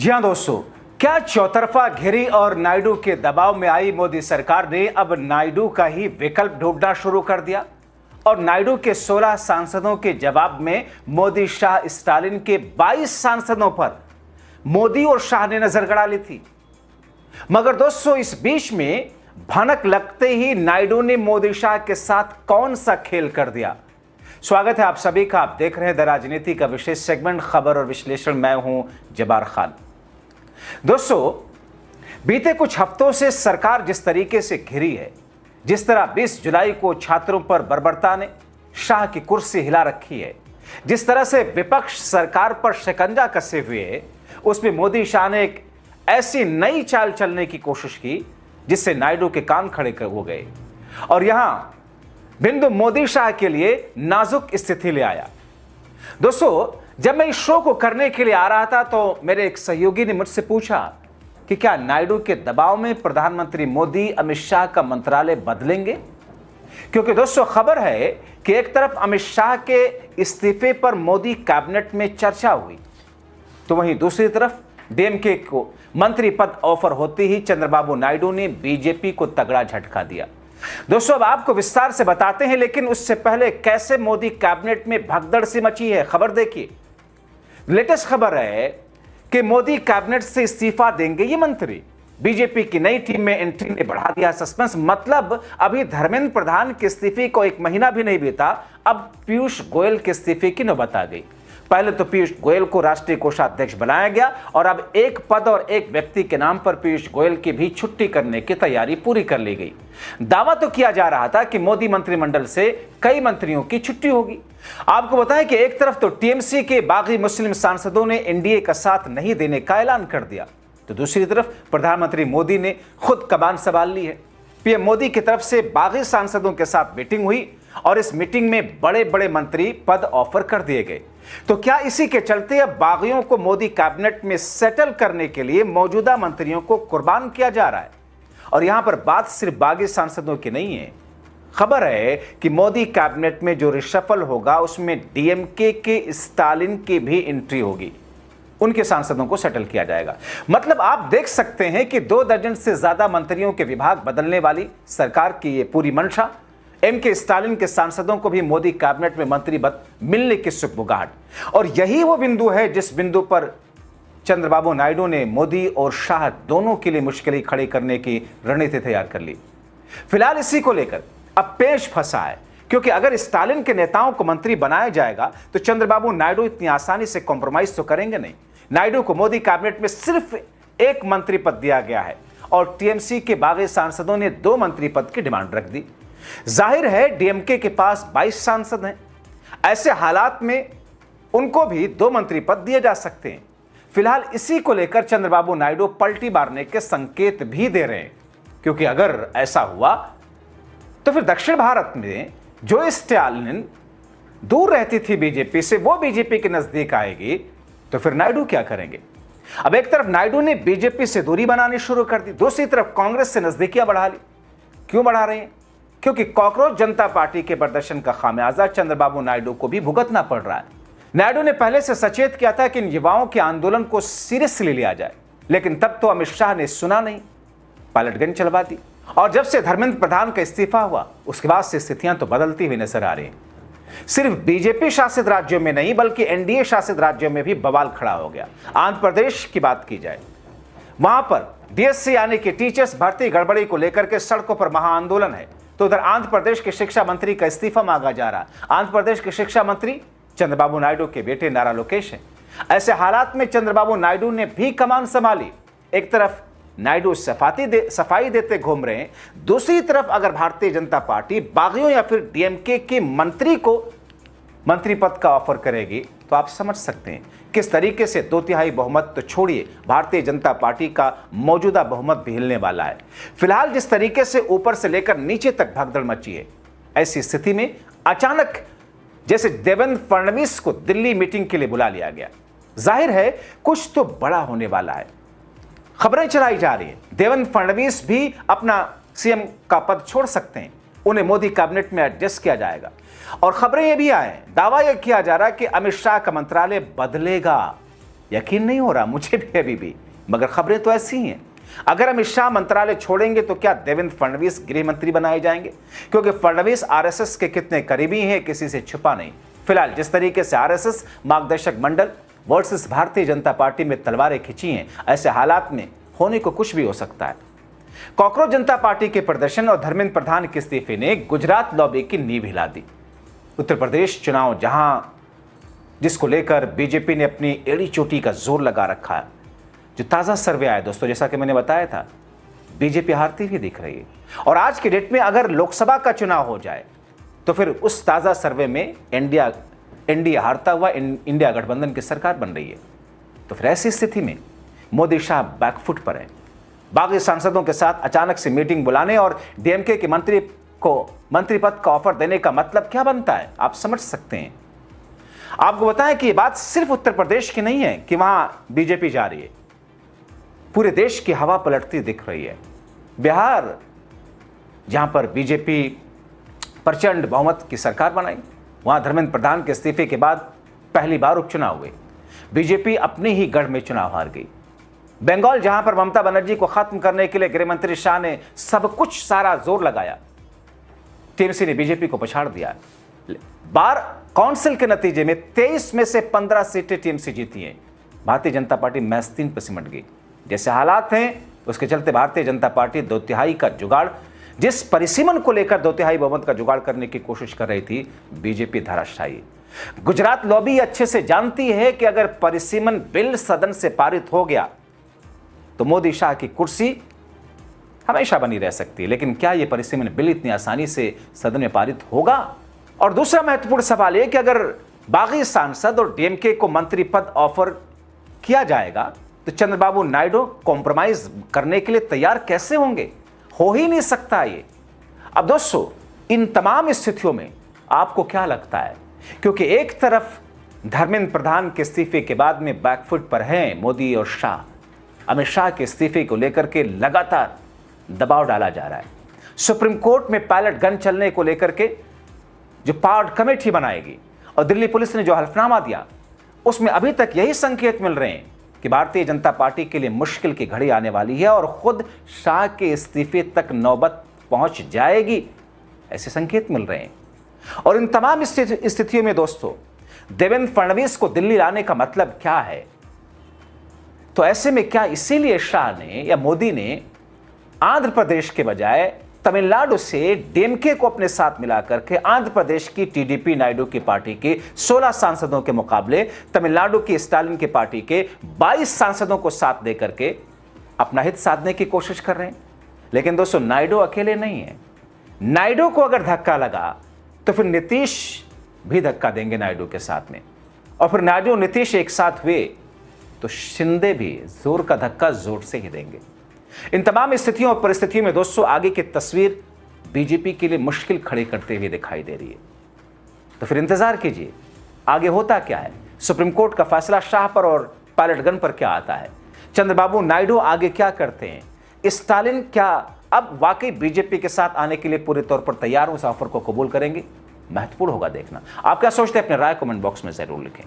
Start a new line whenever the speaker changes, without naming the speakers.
जी हां दोस्तों, क्या चौतरफा घेरी और नायडू के दबाव में आई मोदी सरकार ने अब नायडू का ही विकल्प ढूंढना शुरू कर दिया और नायडू के 16 सांसदों के जवाब में मोदी शाह स्टालिन के 22 सांसदों पर मोदी और शाह ने नजर गड़ा ली थी। मगर दोस्तों, इस बीच में भनक लगते ही नायडू ने मोदी शाह के साथ कौन सा खेल कर दिया। स्वागत है आप सभी का। आप देख रहे हैं द राजनीति का विशेष सेगमेंट खबर और विश्लेषण। मैं हूं जबार खान। दोस्तों, बीते कुछ हफ्तों से सरकार जिस तरीके से घिरी है, जिस तरह 20 जुलाई को छात्रों पर बर्बरता ने शाह की कुर्सी हिला रखी है, जिस तरह से विपक्ष सरकार पर शिकंजा कसे हुए है, उसमें मोदी शाह ने एक ऐसी नई चाल चलने की कोशिश की जिससे नायडू के कान खड़े हो गए और यहां बिंदु मोदी शाह के लिए नाजुक स्थिति ले आया। दोस्तों, जब मैं इस शो को करने के लिए आ रहा था तो मेरे एक सहयोगी ने मुझसे पूछा कि क्या नायडू के दबाव में प्रधानमंत्री मोदी अमित शाह का मंत्रालय बदलेंगे, क्योंकि दोस्तों खबर है कि एक तरफ अमित शाह के इस्तीफे पर मोदी कैबिनेट में चर्चा हुई, तो वहीं दूसरी तरफ डीएमके को मंत्री पद ऑफर होते ही चंद्रबाबू नायडू ने बीजेपी को तगड़ा झटका दिया। दोस्तों, अब आपको विस्तार से बताते हैं, लेकिन उससे पहले कैसे मोदी कैबिनेट में भगदड़ सी मची है, खबर देखिए। लेटेस्ट खबर है कि मोदी कैबिनेट से इस्तीफा देंगे ये मंत्री। बीजेपी की नई टीम में एंट्री ने बढ़ा दिया सस्पेंस। मतलब अभी धर्मेंद्र प्रधान के इस्तीफे को एक महीना भी नहीं बीता, अब पीयूष गोयल के इस्तीफे की नौबत आ गई। पहले तो पीयूष गोयल को राष्ट्रीय कोषाध्यक्ष बनाया गया और अब एक पद और एक व्यक्ति के नाम पर पीयूष गोयल की भी छुट्टी करने की तैयारी पूरी कर ली गई। दावा तो किया जा रहा था कि मोदी मंत्रिमंडल से कई मंत्रियों की छुट्टी होगी। आपको बताएं कि एक तरफ तो टीएमसी के बागी मुस्लिम सांसदों ने एनडीए का साथ नहीं देने का ऐलान कर दिया, तो दूसरी तरफ प्रधानमंत्री मोदी ने खुद कमान संभाल ली है। पीएम मोदी की तरफ से बागी सांसदों के साथ मीटिंग हुई और इस मीटिंग में बड़े बड़े मंत्री पद ऑफर कर दिए गए। तो क्या इसी के चलते अब बागियों को मोदी कैबिनेट में सेटल करने के लिए मौजूदा मंत्रियों को कुर्बान किया जा रहा है? और यहां पर बात सिर्फ बागी सांसदों की नहीं है। खबर है कि मोदी कैबिनेट में जो रिशफल होगा उसमें डीएमके के स्टालिन की भी एंट्री होगी, उनके सांसदों को सेटल किया जाएगा। मतलब आप देख सकते हैं कि 2 दर्जन से ज्यादा मंत्रियों के विभाग बदलने वाली सरकार की ये पूरी मंशा। एमके स्टालिन के सांसदों को भी मोदी कैबिनेट में मंत्री पद मिलने की सुगबुगाहट, और यही वो बिंदु है जिस बिंदु पर चंद्रबाबू नायडू ने मोदी और शाह दोनों के लिए मुश्किलें खड़ी करने की रणनीति तैयार कर ली। फिलहाल इसी को लेकर अब पेच फंसा है, क्योंकि अगर स्टालिन के नेताओं को मंत्री बनाया जाएगा तो चंद्रबाबू नायडू इतनी आसानी से कॉम्प्रोमाइज तो करेंगे नहीं। नायडू को मोदी कैबिनेट में सिर्फ एक मंत्री पद दिया गया है और टीएमसी के बागी सांसदों ने 2 मंत्री पद की डिमांड रख दी। जाहिर है डीएमके के पास 22 सांसद हैं, ऐसे हालात में उनको भी 2 मंत्री पद दिए जा सकते हैं। फिलहाल इसी को लेकर चंद्रबाबू नायडू पलटी मारने के संकेत भी दे रहे हैं, क्योंकि अगर ऐसा हुआ तो फिर दक्षिण भारत में जो स्टालिन दूर रहती थी बीजेपी से, वो बीजेपी के नजदीक आएगी, तो फिर नायडू क्या करेंगे? अब एक तरफ नायडू ने बीजेपी से दूरी बनानी शुरू कर दी, दूसरी तरफ कांग्रेस से नजदीकियां बढ़ा ली। क्यों बढ़ा रहे हैं? क्योंकि कॉकरोच जनता पार्टी के प्रदर्शन का खामियाजा चंद्रबाबू नायडू को भी भुगतना पड़ रहा है। नायडू ने पहले से सचेत किया था कि इन युवाओं के आंदोलन को सीरियसली लिया जाए, लेकिन तब तो अमित शाह ने सुना नहीं, पलटगन चलवा दी। और जब से धर्मेंद्र प्रधान का इस्तीफा हुआ उसके बाद से स्थितियां तो बदलती हुई नजर आ रही हैं। सिर्फ बीजेपी शासित राज्यों में नहीं बल्कि एनडीए शासित राज्यों में भी बवाल खड़ा हो गया। आंध्र प्रदेश की बात की जाए, वहां पर डीएससी यानी कि टीचर्स भर्ती गड़बड़ी को लेकर के सड़कों पर महाआंदोलन है, तो उधर आंध्र प्रदेश के शिक्षा मंत्री का इस्तीफा मांगा जा रहा। आंध्र प्रदेश के शिक्षा मंत्री चंद्रबाबू नायडू के बेटे नारा लोकेश हैं। ऐसे हालात में चंद्रबाबू नायडू ने भी कमान संभाली। एक तरफ नायडू सफाई देते घूम रहे हैं, दूसरी तरफ अगर भारतीय जनता पार्टी बागियों या फिर डीएमके के मंत्री को मंत्री पद का ऑफर करेगी तो आप समझ सकते हैं किस तरीके से 2/3 बहुमत तो छोड़िए, भारतीय जनता पार्टी का मौजूदा बहुमत भी हिलने वाला है। फिलहाल जिस तरीके से ऊपर से लेकर नीचे तक भगदड़ मची है, ऐसी स्थिति में अचानक जैसे देवेंद्र फडणवीस को दिल्ली मीटिंग के लिए बुला लिया गया, जाहिर है कुछ तो बड़ा होने वाला है। खबरें चलाई जा रही हैं देवेंद्र फडणवीस भी अपना सीएम का पद छोड़ सकते हैं, उन्हें मोदी कैबिनेट में एडजस्ट किया जाएगा। और खबरें ये भी आए, दावा यह किया जा रहा है कि अमित शाह का मंत्रालय बदलेगा। यकीन नहीं हो रहा मुझे भी अभी भी, मगर खबरें तो ऐसी ही हैं। अगर अमित शाह मंत्रालय छोड़ेंगे तो क्या देवेंद्र फडणवीस गृह मंत्री बनाए जाएंगे? क्योंकि फडणवीस आरएसएस के कितने करीबी हैं किसी से छुपा नहीं। फिलहाल जिस तरीके से आरएसएस मार्गदर्शक मंडल वर्सेस भारतीय जनता पार्टी में तलवारें खिंची हैं, ऐसे हालात में होने को कुछ भी हो सकता है। कॉकरोच जनता पार्टी के प्रदर्शन और धर्मेंद्र प्रधान के इस्तीफे ने गुजरात लॉबी की नींव हिला दी। उत्तर प्रदेश चुनाव जिसको लेकर बीजेपी ने अपनी एड़ी चोटी का जोर लगा रखा है। जो ताजा सर्वे आया दोस्तों, जैसा कि मैंने बताया था, बीजेपी हारती हुई दिख रही है। और आज के डेट में अगर लोकसभा का चुनाव हो जाए तो फिर उस ताजा सर्वे में एनडीए हारता हुआ इंडिया गठबंधन की सरकार बन रही है। तो फिर ऐसी स्थिति में मोदी शाह बैकफुट पर है। बागी सांसदों के साथ अचानक से मीटिंग बुलाने और डीएमके के मंत्री को मंत्री पद का ऑफर देने का मतलब क्या बनता है, आप समझ सकते हैं। आपको बताएं कि यह बात सिर्फ उत्तर प्रदेश की नहीं है कि वहां बीजेपी जा रही है, पूरे देश की हवा पलटती दिख रही है। बिहार, जहां पर बीजेपी प्रचंड बहुमत की सरकार बनाई, वहां धर्मेंद्र प्रधान के इस्तीफे के बाद पहली बार उपचुनाव हुए, बीजेपी अपने ही गढ़ में चुनाव हार गई। बंगाल, जहां पर ममता बनर्जी को खत्म करने के लिए गृह मंत्री शाह ने सब कुछ सारा जोर लगाया, टीएमसी ने बीजेपी को पछाड़ दिया। बार काउंसिल के नतीजे में 23 में से 15 सीटें टीएमसी जीती हैं। भारतीय जनता पार्टी मैस्तीन पर सिमट गई। जैसे हालात हैं उसके चलते भारतीय जनता पार्टी 2/3 का जुगाड़, जिस परिसीमन को लेकर 2/3 बहुमत का जुगाड़ करने की कोशिश कर रही थी, बीजेपी धराशायी। गुजरात लॉबी अच्छे से जानती है कि अगर परिसीमन बिल सदन से पारित हो गया तो मोदी शाह की कुर्सी हमेशा बनी रह सकती है। लेकिन क्या यह परिसीमन बिल इतनी आसानी से सदन में पारित होगा? और दूसरा महत्वपूर्ण सवाल यह कि अगर बागी सांसद और डीएमके को मंत्री पद ऑफर किया जाएगा तो चंद्रबाबू नायडू कॉम्प्रोमाइज करने के लिए तैयार कैसे होंगे? हो ही नहीं सकता ये। अब दोस्तों, इन तमाम स्थितियों में आपको क्या लगता है? क्योंकि एक तरफ धर्मेंद्र प्रधान के इस्तीफे के बाद में बैकफुट पर हैं मोदी और शाह। अमित शाह के इस्तीफे को लेकर के लगातार दबाव डाला जा रहा है। सुप्रीम कोर्ट में पायलट गन चलने को लेकर के जो पार्ट कमेटी बनाएगी और दिल्ली पुलिस ने जो हल्फनामा दिया, उसमें अभी तक यही संकेत मिल रहे हैं कि भारतीय जनता पार्टी के लिए मुश्किल की घड़ी आने वाली है और खुद शाह के इस्तीफे तक नौबत पहुंच जाएगी, ऐसे संकेत मिल रहे हैं। और इन तमाम स्थितियों में दोस्तों, देवेंद्र फडणवीस को दिल्ली लाने का मतलब क्या है? तो ऐसे में क्या इसीलिए शाह ने या मोदी ने आंध्र प्रदेश के बजाय तमिलनाडु से डीएमके को अपने साथ मिलाकर के आंध्र प्रदेश की टीडीपी नायडू की पार्टी के 16 सांसदों के मुकाबले तमिलनाडु की स्टालिन की पार्टी के 22 सांसदों को साथ देकर के अपना हित साधने की कोशिश कर रहे हैं? लेकिन दोस्तों, नायडू अकेले नहीं है। नायडू को अगर धक्का लगा तो फिर नीतीश भी धक्का देंगे नायडू के साथ में, और फिर नायडू नीतीश एक साथ हुए तो शिंदे भी जोर का धक्का जोर से ही देंगे। इन तमाम स्थितियों और परिस्थितियों में दोस्तों, आगे की तस्वीर बीजेपी के लिए मुश्किल खड़ी करते हुए दिखाई दे रही है। तो फिर इंतजार कीजिए, आगे होता क्या है। सुप्रीम कोर्ट का फैसला शाह पर और पायलट गन पर क्या आता है? चंद्रबाबू नायडू आगे क्या करते हैं? स्टालिन क्या अब वाकई बीजेपी के साथ आने के लिए पूरे तौर पर तैयार उस ऑफर को कबूल करेंगे? महत्वपूर्ण होगा देखना। आप क्या सोचते हैं? अपने राय कमेंट बॉक्स में जरूर लिखें।